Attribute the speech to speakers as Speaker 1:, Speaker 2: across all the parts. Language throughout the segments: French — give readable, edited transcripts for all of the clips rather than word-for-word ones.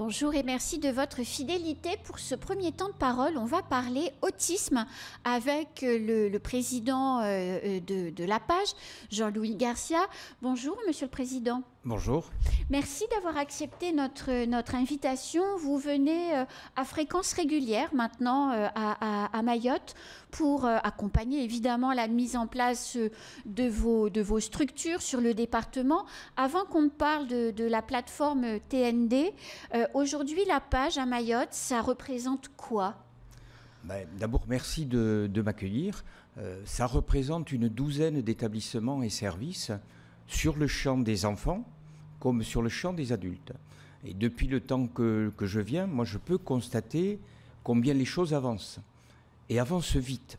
Speaker 1: Bonjour et merci de votre fidélité pour ce premier temps de parole. On va parler autisme avec le président de la page, Jean-Louis Garcia. Bonjour Monsieur le Président.
Speaker 2: Bonjour.
Speaker 1: Merci d'avoir accepté notre invitation. Vous venez à fréquence régulière maintenant à Mayotte pour accompagner évidemment la mise en place de vos structures sur le département. Avant qu'on ne parle de la plateforme TND, aujourd'hui la page à Mayotte, ça représente quoi ?
Speaker 2: D'abord, merci de m'accueillir. Ça représente une douzaine d'établissements et services sur le champ des enfants comme sur le champ des adultes. Et depuis le temps que je viens, moi je peux constater combien les choses avancent. Et avancent vite.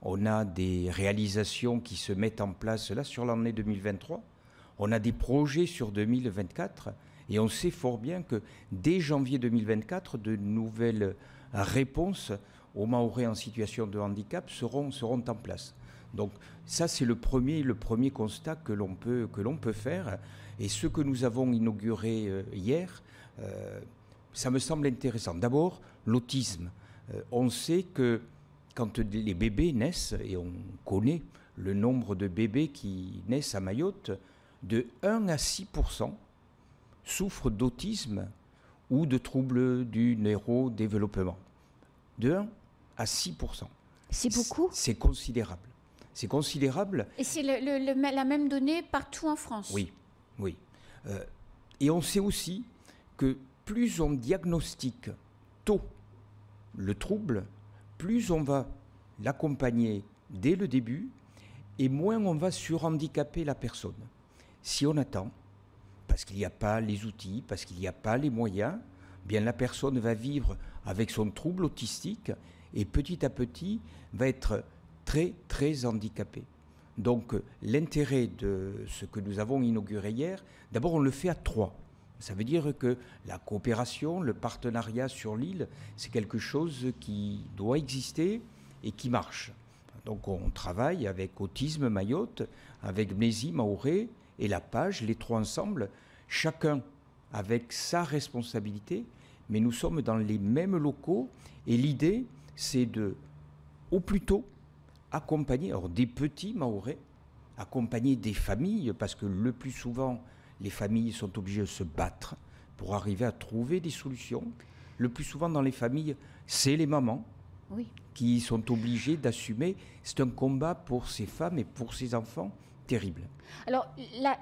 Speaker 2: On a des réalisations qui se mettent en place là sur l'année 2023. On a des projets sur 2024. Et on sait fort bien que dès janvier 2024, de nouvelles réponses aux Mahorais en situation de handicap seront en place. Donc ça, c'est le premier constat que l'on peut faire. Et ce que nous avons inauguré hier, ça me semble intéressant. D'abord, l'autisme. On sait que quand les bébés naissent, et on connaît le nombre de bébés qui naissent à Mayotte, de 1 à 6% souffrent d'autisme ou de troubles du neurodéveloppement. De 1 à 6%.
Speaker 1: C'est beaucoup ?
Speaker 2: C'est considérable. C'est considérable.
Speaker 1: Et c'est la même donnée partout en France ?
Speaker 2: Oui, oui. Et on sait aussi que plus on diagnostique tôt le trouble, plus on va l'accompagner dès le début et moins on va surhandicaper la personne. Si on attend, parce qu'il n'y a pas les outils, parce qu'il n'y a pas les moyens, bien la personne va vivre avec son trouble autistique et petit à petit va être très, très handicapée. Donc l'intérêt de ce que nous avons inauguré hier, d'abord on le fait à 3. Ça veut dire que la coopération, le partenariat sur l'île, c'est quelque chose qui doit exister et qui marche. Donc on travaille avec Autisme Mayotte, avec Mnési Mahorais et la page, les 3 ensemble, chacun avec sa responsabilité, mais nous sommes dans les mêmes locaux et l'idée c'est de, au plus tôt, accompagner alors des petits Mahorais, accompagner des familles, parce que le plus souvent, les familles sont obligées de se battre pour arriver à trouver des solutions. Le plus souvent dans les familles, c'est les mamans qui sont obligées d'assumer. C'est un combat pour ces femmes et pour ces enfants terrible.
Speaker 1: Alors,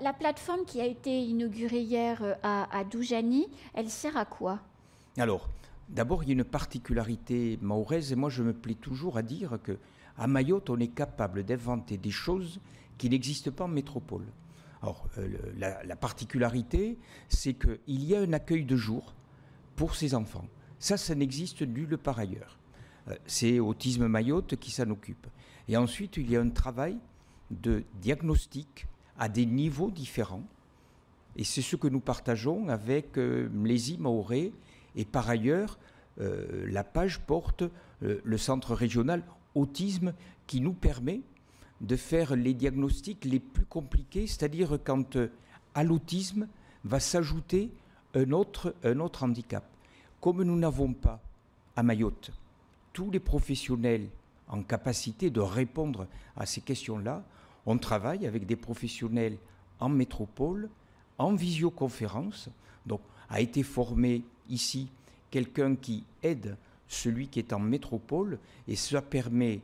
Speaker 1: la plateforme qui a été inaugurée hier à Doujani, elle sert à quoi ?
Speaker 2: Alors, d'abord, il y a une particularité mahoraise, et moi je me plais toujours à dire que à Mayotte, on est capable d'inventer des choses qui n'existent pas en métropole. Alors, la particularité, c'est qu'il y a un accueil de jour pour ces enfants. Ça n'existe nulle part ailleurs. C'est Autisme Mayotte qui s'en occupe. Et ensuite, il y a un travail de diagnostic à des niveaux différents. Et c'est ce que nous partageons avec Mnési Mahorais. Et par ailleurs, la page porte le centre régional Autisme qui nous permet de faire les diagnostics les plus compliqués, c'est-à-dire quand à l'autisme va s'ajouter un autre handicap. Comme nous n'avons pas à Mayotte tous les professionnels en capacité de répondre à ces questions-là, on travaille avec des professionnels en métropole, en visioconférence. Donc a été formé ici quelqu'un qui aide celui qui est en métropole, et cela permet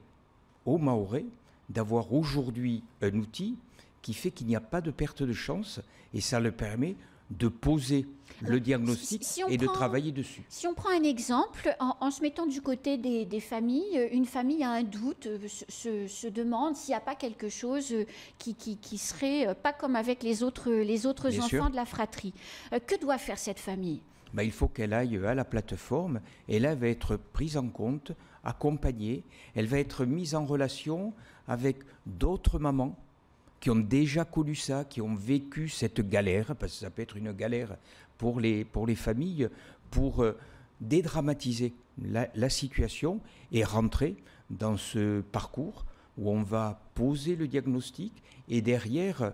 Speaker 2: aux Mahorais d'avoir aujourd'hui un outil qui fait qu'il n'y a pas de perte de chance, et ça le permet de poser le diagnostic de travailler dessus.
Speaker 1: Si on prend un exemple, en se mettant du côté des familles, une famille a un doute, se demande s'il n'y a pas quelque chose qui serait pas comme avec les autres enfants de la fratrie. Que doit faire cette famille ?
Speaker 2: Il faut qu'elle aille à la plateforme et là, elle va être prise en compte, accompagnée. Elle va être mise en relation avec d'autres mamans qui ont déjà connu ça, qui ont vécu cette galère, parce que ça peut être une galère pour les familles, pour dédramatiser la situation et rentrer dans ce parcours où on va poser le diagnostic et derrière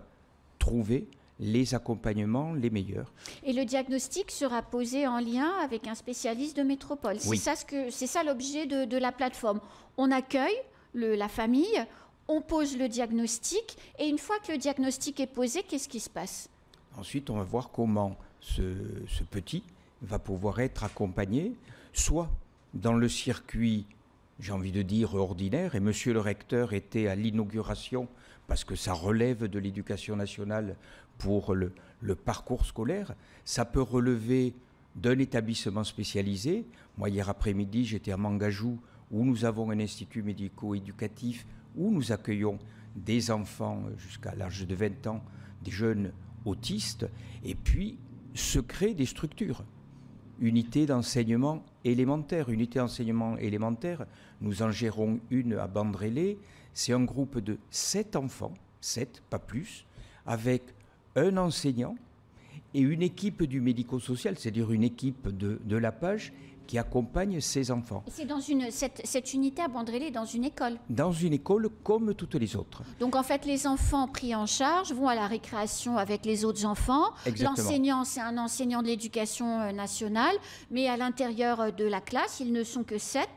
Speaker 2: trouver les accompagnements les meilleurs.
Speaker 1: Et le diagnostic sera posé en lien avec un spécialiste de métropole.
Speaker 2: Oui.
Speaker 1: C'est ça l'objet de la plateforme. On accueille la famille, on pose le diagnostic, et une fois que le diagnostic est posé, qu'est-ce qui se passe?
Speaker 2: Ensuite, on va voir comment ce petit va pouvoir être accompagné, soit dans le circuit, j'ai envie de dire, ordinaire, et monsieur le recteur était à l'inauguration, parce que ça relève de l'éducation nationale pour le parcours scolaire. Ça peut relever d'un établissement spécialisé. Moi, hier après-midi, j'étais à Mangajou, où nous avons un institut médico-éducatif, où nous accueillons des enfants jusqu'à l'âge de 20 ans, des jeunes autistes, et puis se créent des structures. Unité d'enseignement élémentaire. Unité d'enseignement élémentaire, nous en gérons une à Bandrélé. C'est un groupe de 7 enfants, 7, pas plus, avec un enseignant et une équipe du médico-social, c'est-à-dire une équipe de la page qui accompagne ces enfants.
Speaker 1: C'est dans cette unité à Bandrélé, dans une école?
Speaker 2: Dans une école comme toutes les autres.
Speaker 1: Donc en fait, les enfants pris en charge vont à la récréation avec les autres enfants. L'enseignant, c'est un enseignant de l'éducation nationale, mais à l'intérieur de la classe, ils ne sont que 7.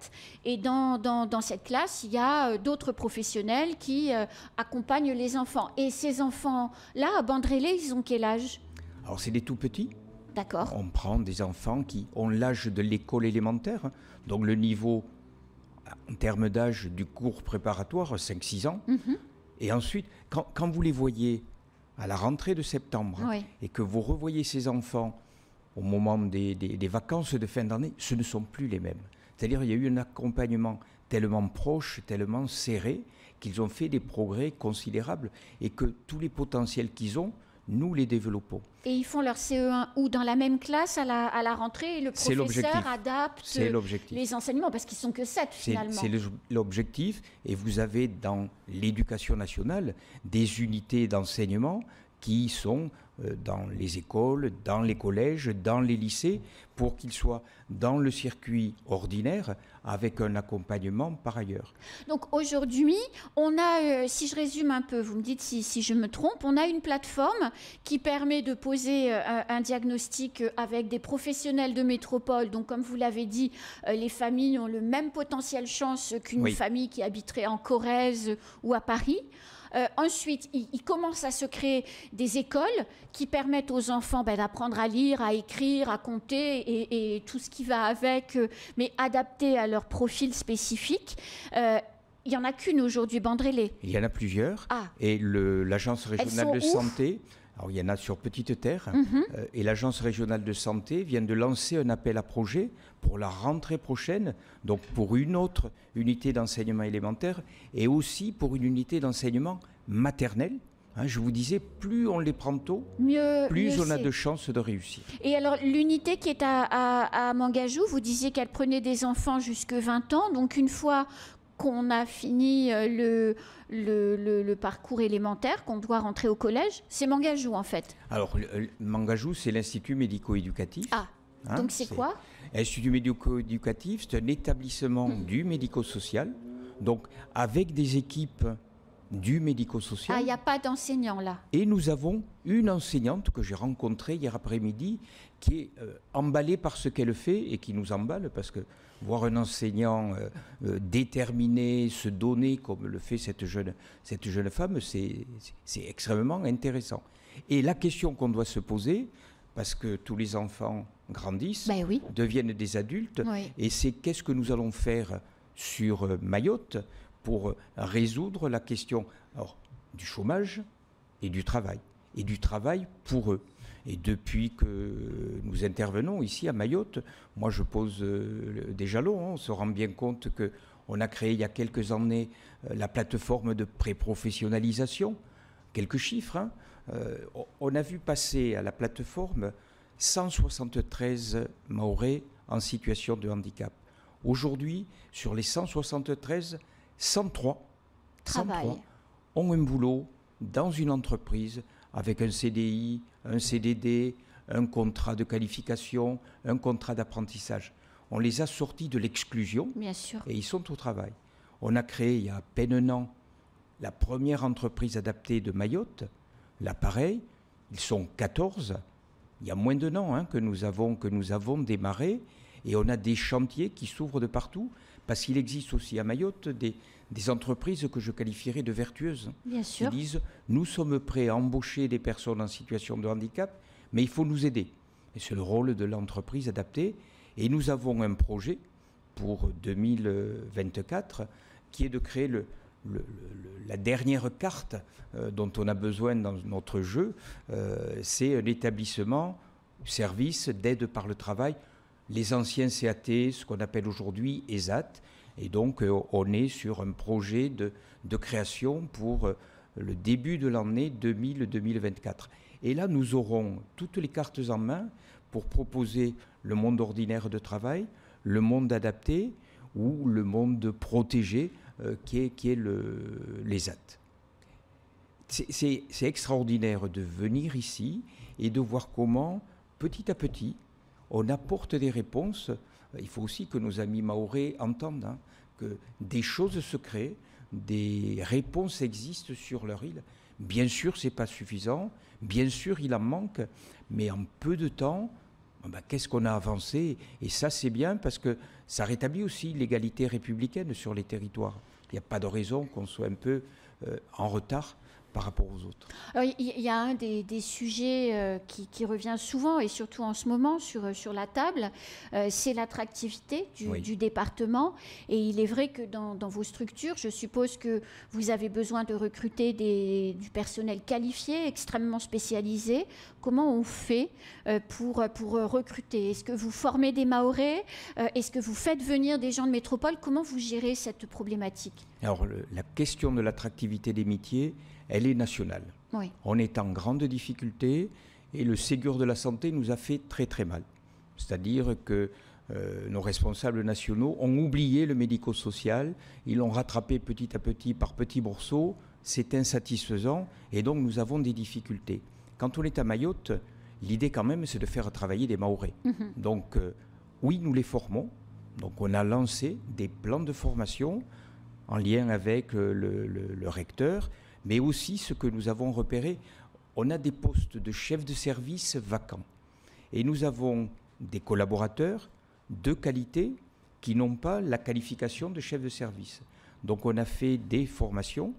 Speaker 1: Et dans cette classe, il y a d'autres professionnels qui accompagnent les enfants. Et ces enfants-là, à Bandrélé, ils ont quel âge?
Speaker 2: Alors c'est des tout petits.
Speaker 1: D'accord.
Speaker 2: On prend des enfants qui ont l'âge de l'école élémentaire, donc le niveau en termes d'âge du cours préparatoire, 5-6 ans. Et ensuite, quand vous les voyez à la rentrée de septembre,
Speaker 1: oui,
Speaker 2: et que vous revoyez ces enfants au moment des vacances de fin d'année, ce ne sont plus les mêmes. C'est-à-dire qu'il y a eu un accompagnement tellement proche, tellement serré, qu'ils ont fait des progrès considérables et que tous les potentiels qu'ils ont, nous les développons.
Speaker 1: Et ils font leur CE1 ou dans la même classe à la rentrée, et le professeur adapte les enseignements, parce qu'ils ne sont que 7 finalement.
Speaker 2: C'est l'objectif, et vous avez dans l'éducation nationale des unités d'enseignement qui sont dans les écoles, dans les collèges, dans les lycées, pour qu'ils soient dans le circuit ordinaire avec un accompagnement par ailleurs.
Speaker 1: Donc aujourd'hui, on a, si je résume un peu, vous me dites si je me trompe, on a une plateforme qui permet de poser un diagnostic avec des professionnels de métropole. Donc comme vous l'avez dit, les familles ont le même potentiel chance qu'une famille qui habiterait en Corrèze ou à Paris. Ensuite, il commence à se créer des écoles qui permettent aux enfants d'apprendre à lire, à écrire, à compter et tout ce qui va avec, mais adapté à leur profil spécifique. Il n'y en a qu'une aujourd'hui, Bandrélé.
Speaker 2: Il y en a plusieurs. Et l'Agence régionale de santé, alors il y en a sur Petite Terre, et l'Agence régionale de santé vient de lancer un appel à projet pour la rentrée prochaine, donc pour une autre unité d'enseignement élémentaire et aussi pour une unité d'enseignement maternel. Je vous disais, plus on les prend tôt, plus on a de chances de réussir.
Speaker 1: Et alors, l'unité qui est à Mangajou, vous disiez qu'elle prenait des enfants jusque 20 ans, donc une fois qu'on a fini le parcours élémentaire, qu'on doit rentrer au collège, c'est Mangajou en fait.
Speaker 2: Alors, Mangajou, c'est l'Institut médico-éducatif.
Speaker 1: Donc c'est quoi?
Speaker 2: L'Institut médico-éducatif, c'est un établissement du médico-social, donc avec des équipes du médico-social.
Speaker 1: Il n'y a pas d'enseignant là.
Speaker 2: Et nous avons une enseignante que j'ai rencontrée hier après-midi qui est emballée par ce qu'elle fait et qui nous emballe parce que voir un enseignant déterminé, se donner comme le fait cette jeune femme, c'est extrêmement intéressant. Et la question qu'on doit se poser, parce que tous les enfants grandissent, deviennent des adultes, et c'est qu'est-ce que nous allons faire sur Mayotte pour résoudre la question du chômage et du travail pour eux. Et depuis que nous intervenons ici à Mayotte, moi je pose des jalons. On se rend bien compte qu'on a créé il y a quelques années la plateforme de pré-professionnalisation. Quelques chiffres. On a vu passer à la plateforme 173 Mahorais en situation de handicap. Aujourd'hui, sur les 173, 103 ont un boulot dans une entreprise avec un CDI, un CDD, un contrat de qualification, un contrat d'apprentissage. On les a sortis de l'exclusion et ils sont au travail. On a créé il y a à peine un an la première entreprise adaptée de Mayotte. Là, pareil, Ils sont 14. Il y a moins d'un an que nous avons démarré. Et on a des chantiers qui s'ouvrent de partout. Parce qu'il existe aussi à Mayotte des entreprises que je qualifierais de vertueuses.
Speaker 1: Bien sûr.
Speaker 2: Qui disent, nous sommes prêts à embaucher des personnes en situation de handicap, mais il faut nous aider. Et c'est le rôle de l'entreprise adaptée. Et nous avons un projet pour 2024 qui est de créer la dernière carte dont on a besoin dans notre jeu. C'est un établissement, service d'aide par le travail, les anciens CAT, ce qu'on appelle aujourd'hui ESAT. Et donc on est sur un projet de création pour le début de l'année 2024. Et là, nous aurons toutes les cartes en main pour proposer le monde ordinaire de travail, le monde adapté ou le monde protégé qui est l'ESAT. C'est extraordinaire de venir ici et de voir comment, petit à petit, on apporte des réponses. Il faut aussi que nos amis mahorais entendent que des choses se créent, des réponses existent sur leur île. Bien sûr, ce n'est pas suffisant, bien sûr, il en manque, mais en peu de temps, qu'est-ce qu'on a avancé? Et ça, c'est bien parce que ça rétablit aussi l'égalité républicaine sur les territoires. Il n'y a pas de raison qu'on soit un peu en retard par rapport aux autres.
Speaker 1: Alors, il y a un des sujets qui revient souvent et surtout en ce moment sur la table, c'est l'attractivité du département. Et il est vrai que dans vos structures, je suppose que vous avez besoin de recruter du personnel qualifié, extrêmement spécialisé. Comment on fait pour recruter? Est-ce que vous formez des Mahorais? Est-ce que vous faites venir des gens de métropole? Comment vous gérez cette problématique?
Speaker 2: Alors, la question de l'attractivité des métiers, elle est nationale.
Speaker 1: Oui.
Speaker 2: On est en grande difficulté et le Ségur de la santé nous a fait très très mal. C'est-à-dire que nos responsables nationaux ont oublié le médico-social, ils l'ont rattrapé petit à petit par petits morceaux, c'est insatisfaisant et donc nous avons des difficultés. Quand on est à Mayotte, l'idée quand même c'est de faire travailler des Mahorais. Donc oui, nous les formons. Donc on a lancé des plans de formation en lien avec le recteur, mais aussi ce que nous avons repéré, on a des postes de chefs de service vacants. Et nous avons des collaborateurs de qualité qui n'ont pas la qualification de chef de service. Donc on a fait des formations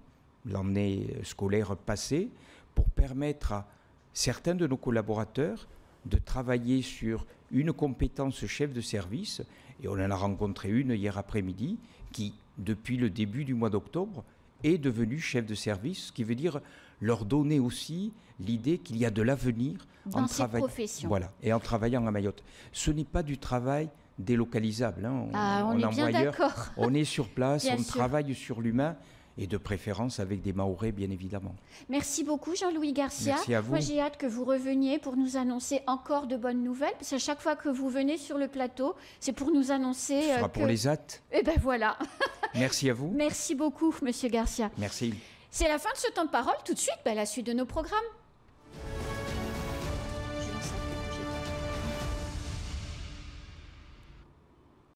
Speaker 2: l'année scolaire passée pour permettre à certains de nos collaborateurs de travailler sur une compétence chef de service. Et on en a rencontré une hier après-midi qui, depuis le début du mois d'octobre, est devenu chef de service, ce qui veut dire leur donner aussi l'idée qu'il y a de l'avenir
Speaker 1: dans cette profession.
Speaker 2: Voilà, et en travaillant à Mayotte. Ce n'est pas du travail délocalisable.
Speaker 1: On est bien d'accord.
Speaker 2: On est sur place,
Speaker 1: bien
Speaker 2: on
Speaker 1: sûr.
Speaker 2: Travaille sur l'humain. Et de préférence avec des Mahorais, bien évidemment.
Speaker 1: Merci beaucoup, Jean-Louis Garcia.
Speaker 2: Merci à vous.
Speaker 1: Moi, j'ai hâte que vous reveniez pour nous annoncer encore de bonnes nouvelles. Parce qu'à chaque fois que vous venez sur le plateau, c'est pour nous annoncer.
Speaker 2: Ce sera pour les AT.
Speaker 1: Eh bien, voilà.
Speaker 2: Merci à vous.
Speaker 1: Merci beaucoup, Monsieur Garcia.
Speaker 2: Merci.
Speaker 1: C'est la fin de ce temps de parole. Tout de suite, la suite de nos programmes.